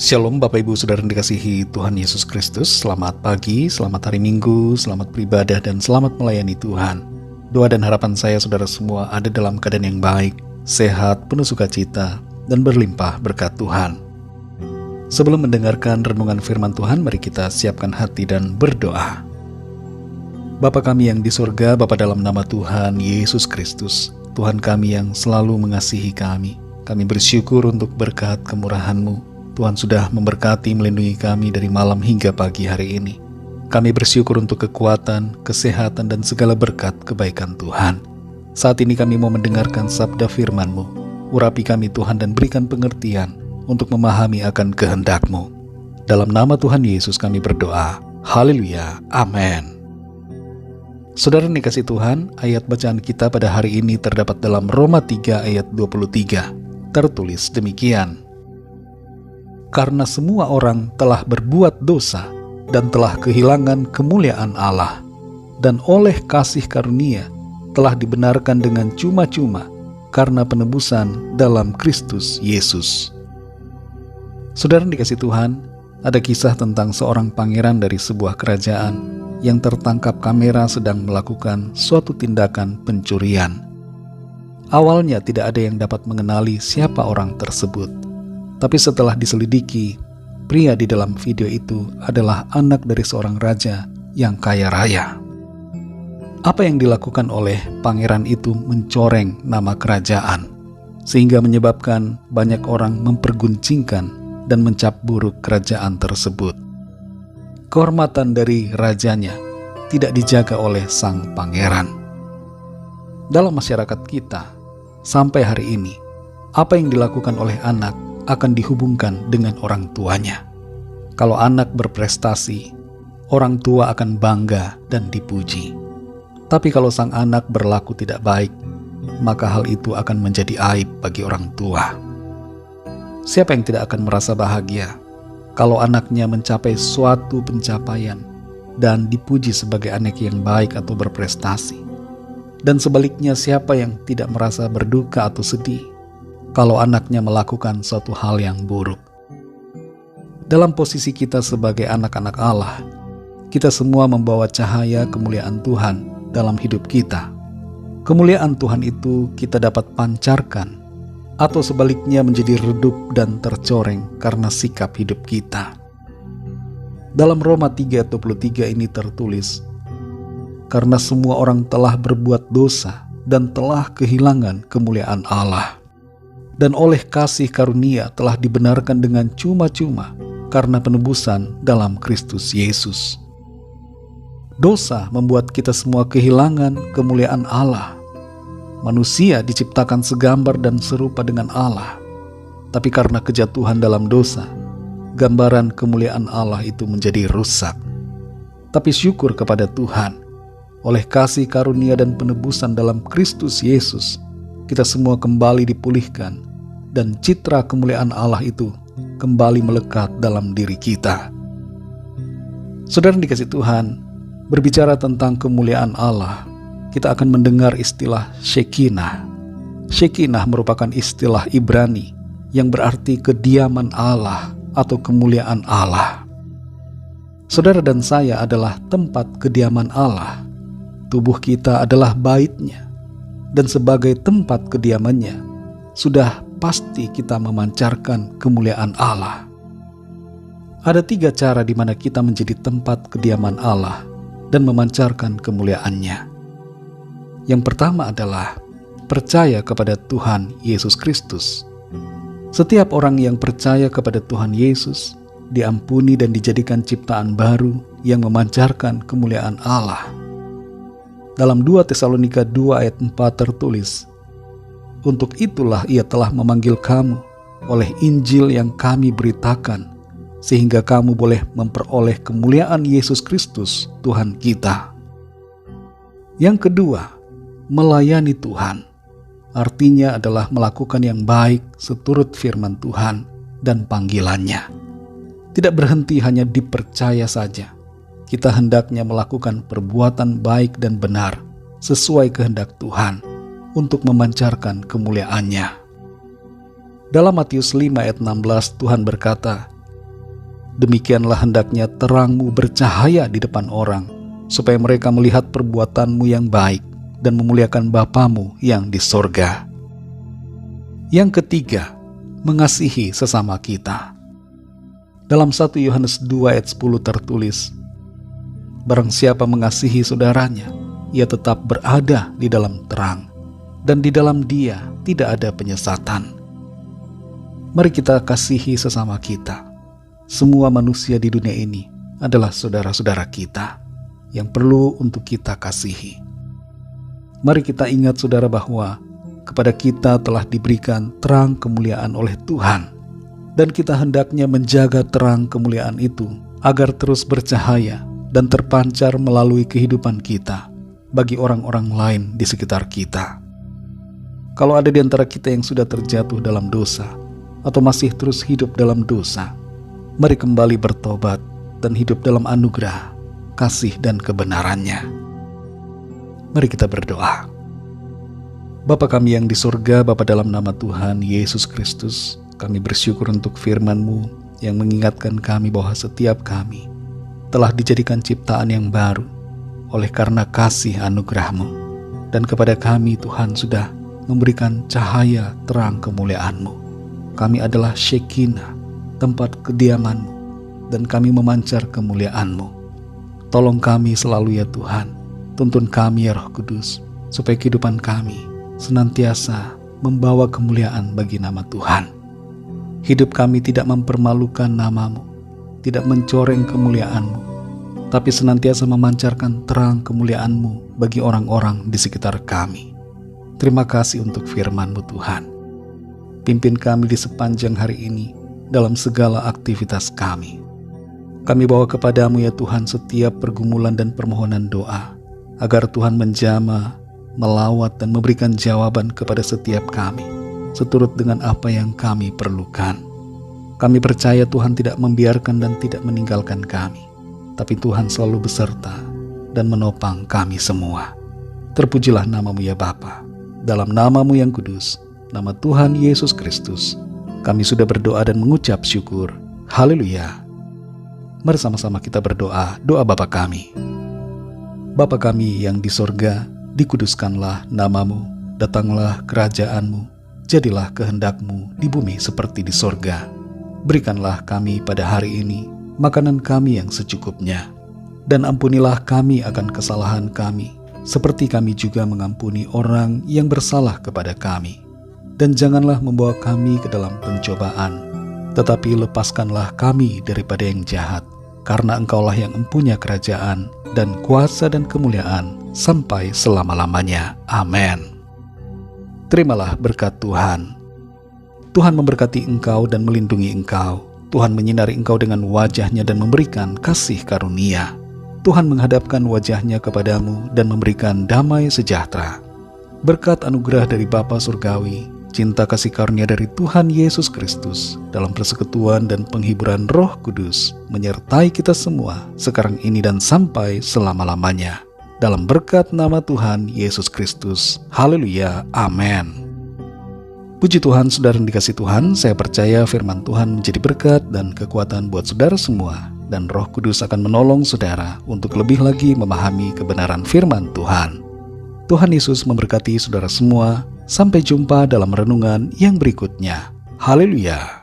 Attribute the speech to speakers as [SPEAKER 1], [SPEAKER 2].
[SPEAKER 1] Shalom Bapak Ibu Saudara yang dikasihi Tuhan Yesus Kristus. Selamat pagi, selamat hari Minggu, selamat beribadah dan selamat melayani Tuhan. Doa dan harapan saya saudara semua ada dalam keadaan yang baik, sehat, penuh sukacita, dan berlimpah berkat Tuhan. Sebelum mendengarkan renungan firman Tuhan, mari kita siapkan hati dan berdoa. Bapa kami yang di surga, Bapa dalam nama Tuhan Yesus Kristus, Tuhan kami yang selalu mengasihi kami bersyukur untuk berkat kemurahan-Mu. Tuhan sudah memberkati melindungi kami dari malam hingga pagi hari ini. Kami bersyukur untuk kekuatan, kesehatan, dan segala berkat kebaikan Tuhan. Saat ini kami mau mendengarkan sabda firman-Mu. Urapi kami Tuhan dan berikan pengertian untuk memahami akan kehendak-Mu. Dalam nama Tuhan Yesus kami berdoa. Haleluya. Amin. Saudara yang dikasihi Tuhan, ayat bacaan kita pada hari ini terdapat dalam Roma 3 ayat 23. Tertulis demikian. Karena semua orang telah berbuat dosa dan telah kehilangan kemuliaan Allah, dan oleh kasih karunia telah dibenarkan dengan cuma-cuma karena penebusan dalam Kristus Yesus. Saudara yang dikasihi Tuhan, ada kisah tentang seorang pangeran dari sebuah kerajaan yang tertangkap kamera sedang melakukan suatu tindakan pencurian. Awalnya tidak ada yang dapat mengenali siapa orang tersebut. Tapi setelah diselidiki, pria di dalam video itu adalah anak dari seorang raja yang kaya raya. Apa yang dilakukan oleh pangeran itu mencoreng nama kerajaan, sehingga menyebabkan banyak orang memperguncingkan dan mencap buruk kerajaan tersebut. Kehormatan dari rajanya tidak dijaga oleh sang pangeran. Dalam masyarakat kita, sampai hari ini, apa yang dilakukan oleh anak akan dihubungkan dengan orang tuanya. Kalau anak berprestasi, orang tua akan bangga dan dipuji. Tapi kalau sang anak berlaku tidak baik, maka hal itu akan menjadi aib bagi orang tua. Siapa yang tidak akan merasa bahagia kalau anaknya mencapai suatu pencapaian dan dipuji sebagai anak yang baik atau berprestasi? Dan sebaliknya, siapa yang tidak merasa berduka atau sedih kalau anaknya melakukan suatu hal yang buruk? Dalam posisi kita sebagai anak-anak Allah, kita semua membawa cahaya kemuliaan Tuhan dalam hidup kita. Kemuliaan Tuhan itu kita dapat pancarkan, atau sebaliknya menjadi redup dan tercoreng karena sikap hidup kita. Dalam Roma 3:23 ini tertulis, karena semua orang telah berbuat dosa dan telah kehilangan kemuliaan Allah, dan oleh kasih karunia telah dibenarkan dengan cuma-cuma karena penebusan dalam Kristus Yesus. Dosa membuat kita semua kehilangan kemuliaan Allah. Manusia diciptakan segambar dan serupa dengan Allah, tapi karena kejatuhan dalam dosa, gambaran kemuliaan Allah itu menjadi rusak. Tapi syukur kepada Tuhan, oleh kasih karunia dan penebusan dalam Kristus Yesus, kita semua kembali dipulihkan, dan citra kemuliaan Allah itu kembali melekat dalam diri kita. Saudara yang dikasihi Tuhan, berbicara tentang kemuliaan Allah, kita akan mendengar istilah Shekinah. Shekinah merupakan istilah Ibrani yang berarti kediaman Allah atau kemuliaan Allah. Saudara dan saya adalah tempat kediaman Allah. Tubuh kita adalah bait-Nya. Dan sebagai tempat kediamannya, sudah pasti kita memancarkan kemuliaan Allah. Ada 3 cara di mana kita menjadi tempat kediaman Allah dan memancarkan kemuliaan-Nya. Yang pertama adalah percaya kepada Tuhan Yesus Kristus. Setiap orang yang percaya kepada Tuhan Yesus diampuni dan dijadikan ciptaan baru yang memancarkan kemuliaan Allah. Dalam 2 Tesalonika 2 ayat 4 tertulis, untuk itulah ia telah memanggil kamu oleh Injil yang kami beritakan, sehingga kamu boleh memperoleh kemuliaan Yesus Kristus Tuhan kita. Yang kedua, melayani Tuhan. Artinya adalah melakukan yang baik seturut firman Tuhan dan panggilannya. Tidak berhenti hanya dipercaya saja. Kita hendaknya melakukan perbuatan baik dan benar sesuai kehendak Tuhan untuk memancarkan kemuliaan-Nya. Dalam Matius 5 ayat 16 Tuhan berkata, Demikianlah hendaknya terangmu bercahaya di depan orang, supaya mereka melihat perbuatanmu yang baik dan memuliakan Bapamu yang di sorga. Yang ketiga, mengasihi sesama kita. Dalam 1 Yohanes 2 ayat 10 tertulis, barang siapa mengasihi saudaranya, ia tetap berada di dalam terang, dan di dalam dia tidak ada penyesatan. Mari kita kasihi sesama kita. Semua manusia di dunia ini adalah saudara-saudara kita yang perlu untuk kita kasihi. Mari kita ingat saudara bahwa kepada kita telah diberikan terang kemuliaan oleh Tuhan, dan kita hendaknya menjaga terang kemuliaan itu agar terus bercahaya dan terpancar melalui kehidupan kita bagi orang-orang lain di sekitar kita. Kalau ada di antara kita yang sudah terjatuh dalam dosa atau masih terus hidup dalam dosa, mari kembali bertobat dan hidup dalam anugerah, kasih dan kebenarannya. Mari kita berdoa. Bapa kami yang di surga, Bapa, dalam nama Tuhan Yesus Kristus, kami bersyukur untuk firman-Mu yang mengingatkan kami bahwa setiap kami telah dijadikan ciptaan yang baru oleh karena kasih anugerah-Mu. Dan kepada kami Tuhan sudah memberikan cahaya terang kemuliaan-Mu. Kami adalah Shekinah, tempat kediaman-Mu, dan kami memancar kemuliaan-Mu. Tolong kami selalu ya Tuhan, tuntun kami ya Roh Kudus, supaya kehidupan kami senantiasa membawa kemuliaan bagi nama Tuhan. Hidup kami tidak mempermalukan nama-Mu, tidak mencoreng kemuliaan-Mu, tapi senantiasa memancarkan terang kemuliaan-Mu bagi orang-orang di sekitar kami. Terima kasih untuk firman-Mu Tuhan. Pimpin kami di sepanjang hari ini dalam segala aktivitas kami. Kami bawa kepadamu ya Tuhan setiap pergumulan dan permohonan doa, agar Tuhan menjamah, melawat dan memberikan jawaban kepada setiap kami, seturut dengan apa yang kami perlukan. Kami percaya Tuhan tidak membiarkan dan tidak meninggalkan kami, tapi Tuhan selalu beserta dan menopang kami semua. Terpujilah nama-Mu ya Bapa. Dalam nama-Mu yang kudus, nama Tuhan Yesus Kristus, kami sudah berdoa dan mengucap syukur. Haleluya. Mari sama-sama kita berdoa, doa Bapa kami. Bapa kami yang di sorga, dikuduskanlah nama-Mu, datanglah kerajaan-Mu, jadilah kehendak-Mu di bumi seperti di sorga. Berikanlah kami pada hari ini makanan kami yang secukupnya, dan ampunilah kami akan kesalahan kami, seperti kami juga mengampuni orang yang bersalah kepada kami. Dan janganlah membawa kami ke dalam pencobaan, tetapi lepaskanlah kami daripada yang jahat, karena Engkaulah yang empunya kerajaan dan kuasa dan kemuliaan sampai selama-lamanya. Amin. Terimalah berkat Tuhan. Tuhan memberkati engkau dan melindungi engkau. Tuhan menyinari engkau dengan wajah-Nya dan memberikan kasih karunia. Tuhan menghadapkan wajah-Nya kepadamu dan memberikan damai sejahtera. Berkat anugerah dari Bapa Surgawi, cinta kasih karunia dari Tuhan Yesus Kristus, dalam persekutuan dan penghiburan Roh Kudus, menyertai kita semua sekarang ini dan sampai selama-lamanya. Dalam berkat nama Tuhan Yesus Kristus. Haleluya. Amin. Puji Tuhan, saudara yang dikasihi Tuhan, saya percaya firman Tuhan menjadi berkat dan kekuatan buat saudara semua, dan Roh Kudus akan menolong saudara untuk lebih lagi memahami kebenaran firman Tuhan. Tuhan Yesus memberkati saudara semua. Sampai jumpa dalam renungan yang berikutnya. Haleluya.